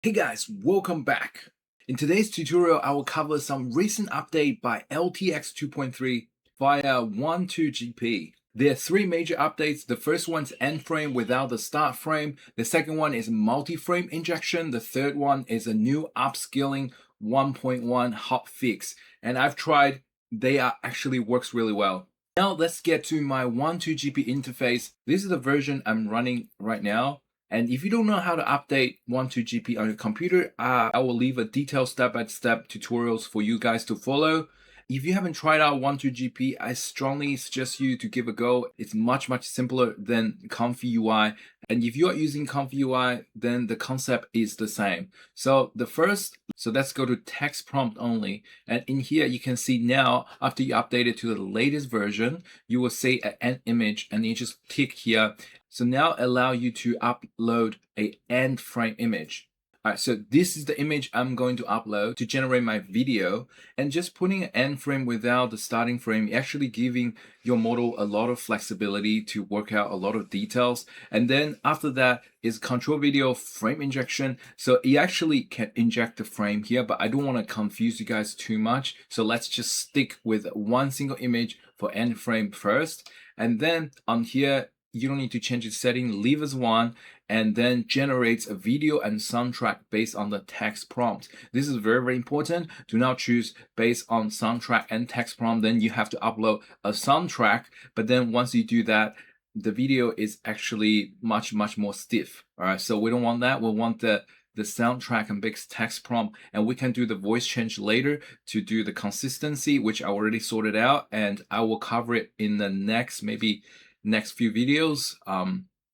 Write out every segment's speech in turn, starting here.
Hey guys, welcome back. In today's tutorial, I will cover some recent update by LTX 2.3 via WanGP. There are three major updates. The first one's end frame without the start frame. The second one is multi-frame injection. The third one is a new upscaling 1.1 hotfix. And I've tried, they are actually works really well. Now let's get to my WanGP interface. This is the version I'm running right now. And if you don't know how to update WanGP on your computer, I will leave a detailed step-by-step tutorials for you guys to follow. If you haven't tried out WanGP, I strongly suggest you to give a go. It's much simpler than Comfy UI. And if you are using Comfy UI, then the concept is the same. So let's go to text prompt only. And in here, you can see now, after you update it to the latest version, you will see an image and you just click here. So now allow you to upload a end frame image. All right, so this is the image I'm going to upload to generate my video, and just putting an end frame without the starting frame, actually giving your model a lot of flexibility to work out a lot of details. And then after that is control video frame injection. So you actually can inject the frame here, but I don't want to confuse you guys too much. So let's just stick with one single image for end frame first. And then on here, you don't need to change the setting, leave as one, and then generates a video and soundtrack based on the text prompt. This is very important. Do not choose based on soundtrack and text prompt. Then you have to upload a soundtrack. But then once you do that, the video is actually much more stiff. All right, so we don't want that. We want the soundtrack and big text prompt, and we can do the voice change later to do the consistency, which I already sorted out, and I will cover it in the next few videos,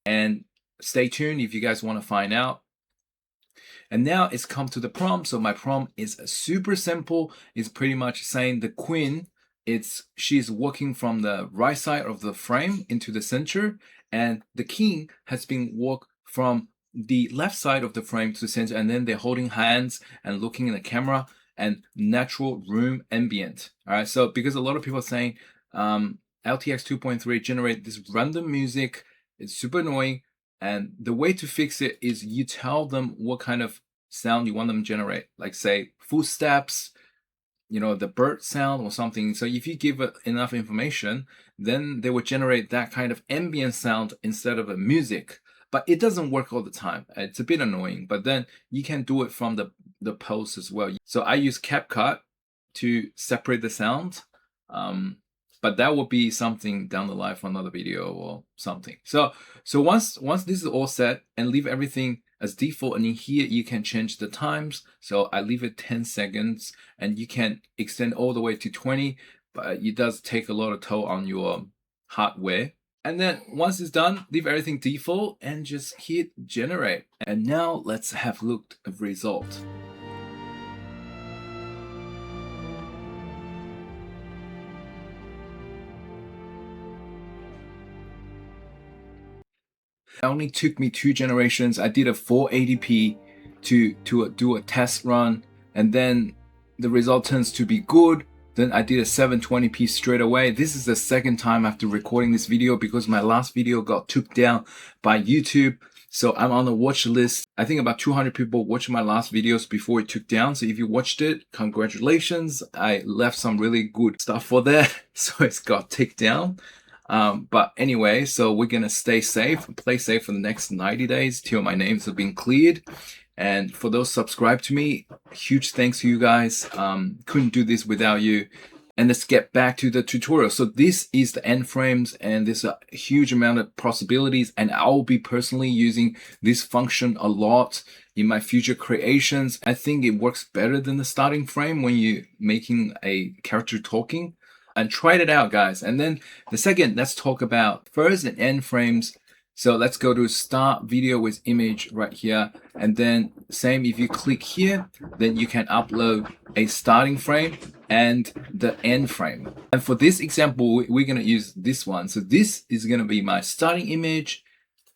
and stay tuned if you guys want to find out. And now it's come to the prompt. So my prompt is super simple. It's pretty much saying the queen, she's walking from the right side of the frame into the center, and the king has been walked from the left side of the frame to the center, and then they're holding hands and looking in the camera, and natural room ambient. All right, so because a lot of people are saying LTX 2.3 generate this random music. It's super annoying. And the way to fix it is you tell them what kind of sound you want them to generate. Like say footsteps, the bird sound or something. So if you give it enough information, then they will generate that kind of ambient sound instead of a music. But it doesn't work all the time. It's a bit annoying, but then you can do it from the post as well. So I use CapCut to separate the sound. But that will be something down the line for another video or something. So once this is all set, and leave everything as default, and in here you can change the times. So I leave it 10 seconds, and you can extend all the way to 20, but it does take a lot of toll on your hardware. And then once it's done, leave everything default and just hit generate. And now let's have a look at the result. It only took me 2 generations. I did a 480p to do a test run, and then the result turns to be good. Then I did a 720p straight away. This is the second time after recording this video because my last video got took down by YouTube. So I'm on the watch list. I think about 200 people watched my last videos before it took down. So if you watched it, congratulations. I left some really good stuff for there. So it's got taken down. But anyway, so we're gonna stay safe, play safe for the next 90 days till my names have been cleared. And for those subscribed to me, huge thanks to you guys. Couldn't do this without you. And let's get back to the tutorial. So this is the end frames, and there's a huge amount of possibilities, and I'll be personally using this function a lot in my future creations. I think it works better than the starting frame when you're making a character talking. And tried it out, guys. And then the second, let's talk about first and end frames. So let's go to start video with image right here. And then same, if you click here, then you can upload a starting frame and the end frame. And for this example, we're going to use this one. So this is going to be my starting image.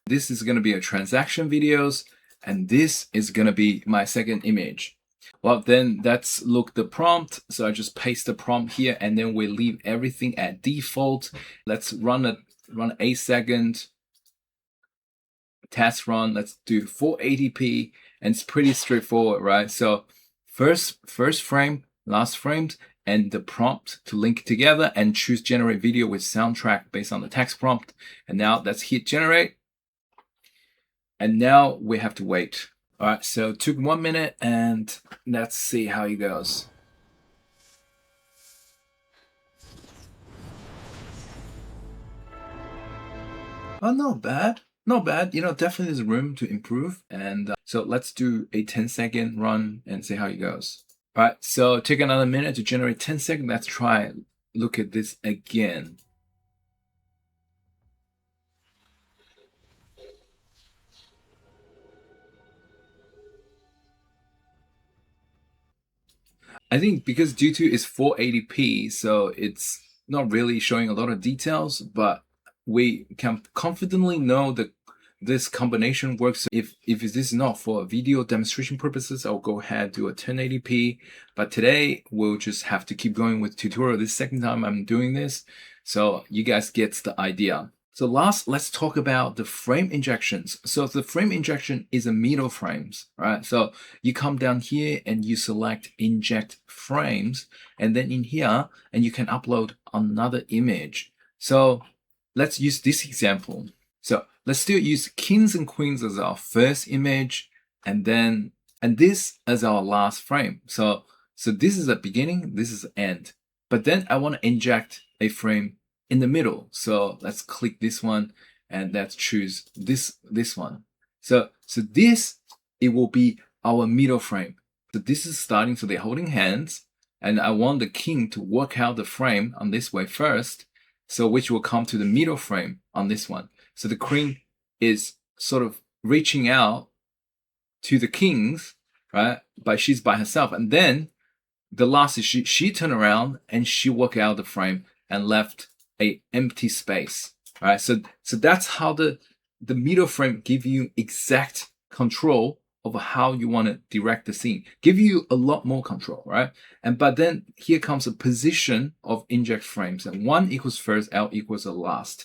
This is going to be a transaction videos. And this is going to be my second image. Well, then let's look the prompt. So I just paste the prompt here, and then we leave everything at default. Let's run a 8-second test run. Let's do 480p, and it's pretty straightforward, right? So first frame, last frames, and the prompt to link together, and choose generate video with soundtrack based on the text prompt. And now let's hit generate. And now we have to wait. All right, so it took 1 minute, and let's see how it goes. Oh, not bad. Not bad. You know, definitely there's room to improve. And so let's do a 10-second run and see how it goes. All right, so take another minute to generate 10 seconds. Let's try look at this again. I think because due to it's 480p, so it's not really showing a lot of details, but we can confidently know that this combination works. If this is not for video demonstration purposes, I'll go ahead and do a 1080p. But today we'll just have to keep going with tutorial. This second time I'm doing this, so you guys get the idea. So last, let's talk about the frame injections. So the frame injection is a middle frames, right? So you come down here and you select inject frames, and then in here, and you can upload another image. So let's use this example. So let's still use kings and queens as our first image, and this as our last frame. So this is the beginning, this is the end. But then I want to inject a frame in the middle. So let's click this one and let's choose this one. So this, it will be our middle frame. So this is starting, so they're holding hands, and I want the king to work out the frame on this way first, so which will come to the middle frame on this one. So the queen is sort of reaching out to the kings, right? But she's by herself, and then the last is she turned around and she worked out the frame and left a empty space. All right, so that's how the middle frame give you exact control of how you want to direct the scene, give you a lot more control, right? But then here comes a position of inject frames, and 1 equals first, L equals the last.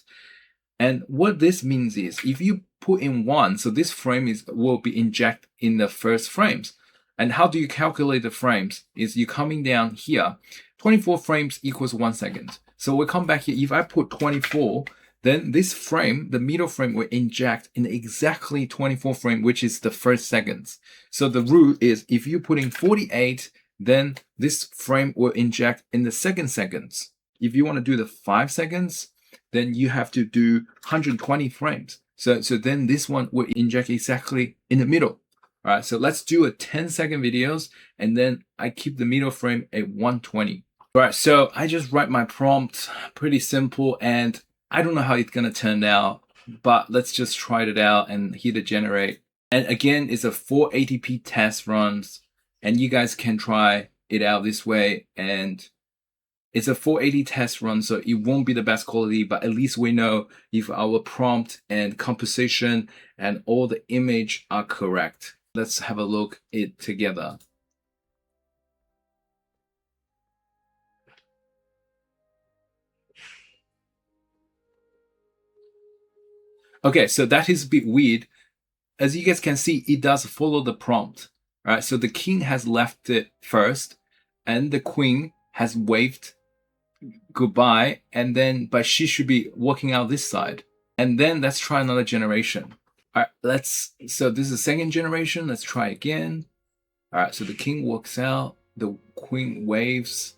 And what this means is if you put in 1, so this frame will be inject in the first frames. And how do you calculate the frames? Is you coming down here, 24 frames equals 1 second. So we'll come back here. If I put 24, then this frame, the middle frame, will inject in exactly 24 frame, which is the first seconds. So the rule is if you put in 48, then this frame will inject in the second seconds. If you want to do the 5 seconds, then you have to do 120 frames. So then this one will inject exactly in the middle. All right, so let's do a 10-second videos, and then I keep the middle frame at 120. All right, so I just write my prompt, pretty simple, and I don't know how it's gonna turn out, but let's just try it out and hit the generate. And again, it's a 480p test runs, and you guys can try it out this way. And it's a 480 test run, so it won't be the best quality, but at least we know if our prompt and composition and all the image are correct. Let's have a look at it together. Okay, so that is a bit weird. As you guys can see, it does follow the prompt, right? So the king has left it first, and the queen has waved goodbye, and then but she should be walking out this side. And then let's try another generation. All right, so this is the second generation. Let's try again. All right, so the king walks out, the queen waves,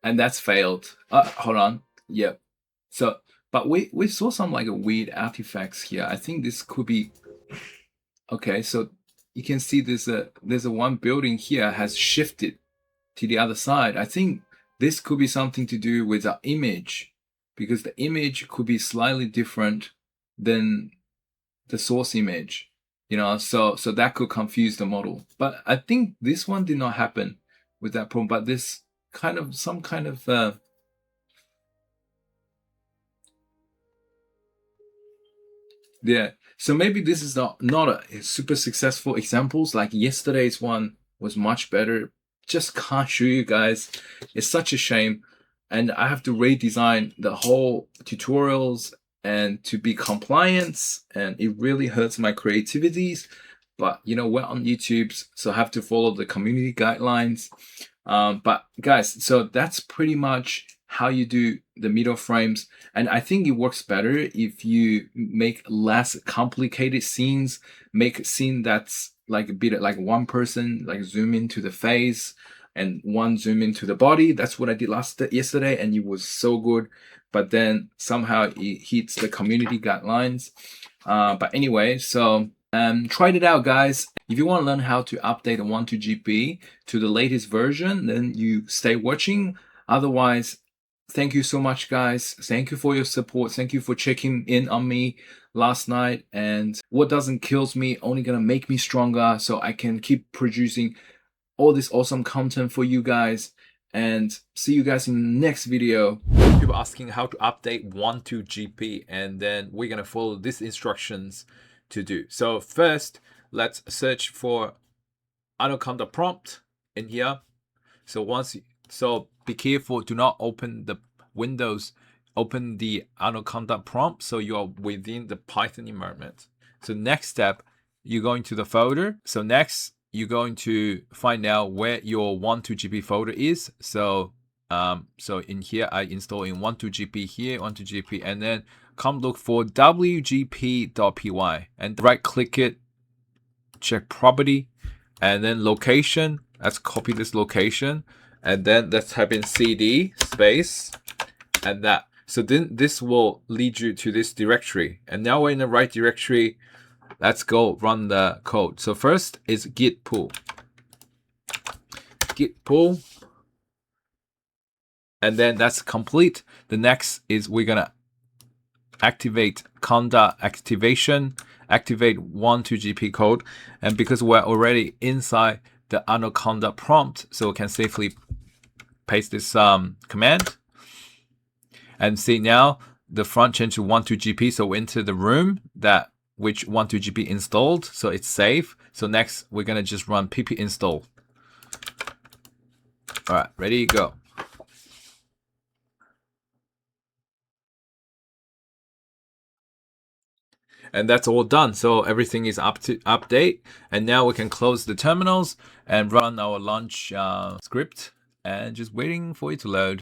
and that's failed. Hold on. Yep. So, but we saw some like a weird artifacts here. I think this could be okay. So you can see there's a one building here has shifted to the other side. I think this could be something to do with the image, because the image could be slightly different than the source image, you know, so that could confuse the model. But I think this one did not happen with that problem, but this kind of some kind of yeah, so maybe this is not a super successful examples. Like yesterday's one was much better. Just can't show you guys. It's such a shame, and I have to redesign the whole tutorials and to be compliant, and it really hurts my creativities. But you know, we're on YouTube, so I have to follow the community guidelines. But guys, so that's pretty much how you do the middle frames, and I think it works better if you make less complicated scenes, make a scene that's like a bit like one person like zoom into the face and one zoom into the body. That's what I did yesterday, and it was so good. But then somehow it hits the community guidelines. But anyway, so try it out, guys. If you want to learn how to update a 1.2 GP to the latest version, then you stay watching. Otherwise, thank you so much, guys. Thank you for your support. Thank you for checking in on me last night. And what doesn't kill me only gonna make me stronger, so I can keep producing all this awesome content for you guys. And see you guys in the next video. People asking how to update 1.2 GP, and then we're gonna follow these instructions to do. So first, let's search for anaconda prompt in here. So be careful, do not open the windows, open the anaconda prompt so you are within the Python environment. So next step, you're going to the folder. So next, you're going to find out where your 1.2 GP folder is. So in here, I install in 1.2 GP here, 1.2 GP, and then come look for wgp.py and right click it, check property, and then location. Let's copy this location, and then let's type in cd space and that. So then this will lead you to this directory, and now we're in the right directory. Let's go run the code. So first is git pull, and then that's complete. The next is we're gonna activate conda activation, activate 1.2 GP code, and because we're already inside the anaconda prompt, so we can safely paste this command. And see now the front change to 1.2 GP, so we enter the room that which 1.2 GP installed, so it's safe. So next we're gonna just run pp install. All right, ready, go. And that's all done. So everything is up to update, and now we can close the terminals and run our launch script, and just waiting for it to load.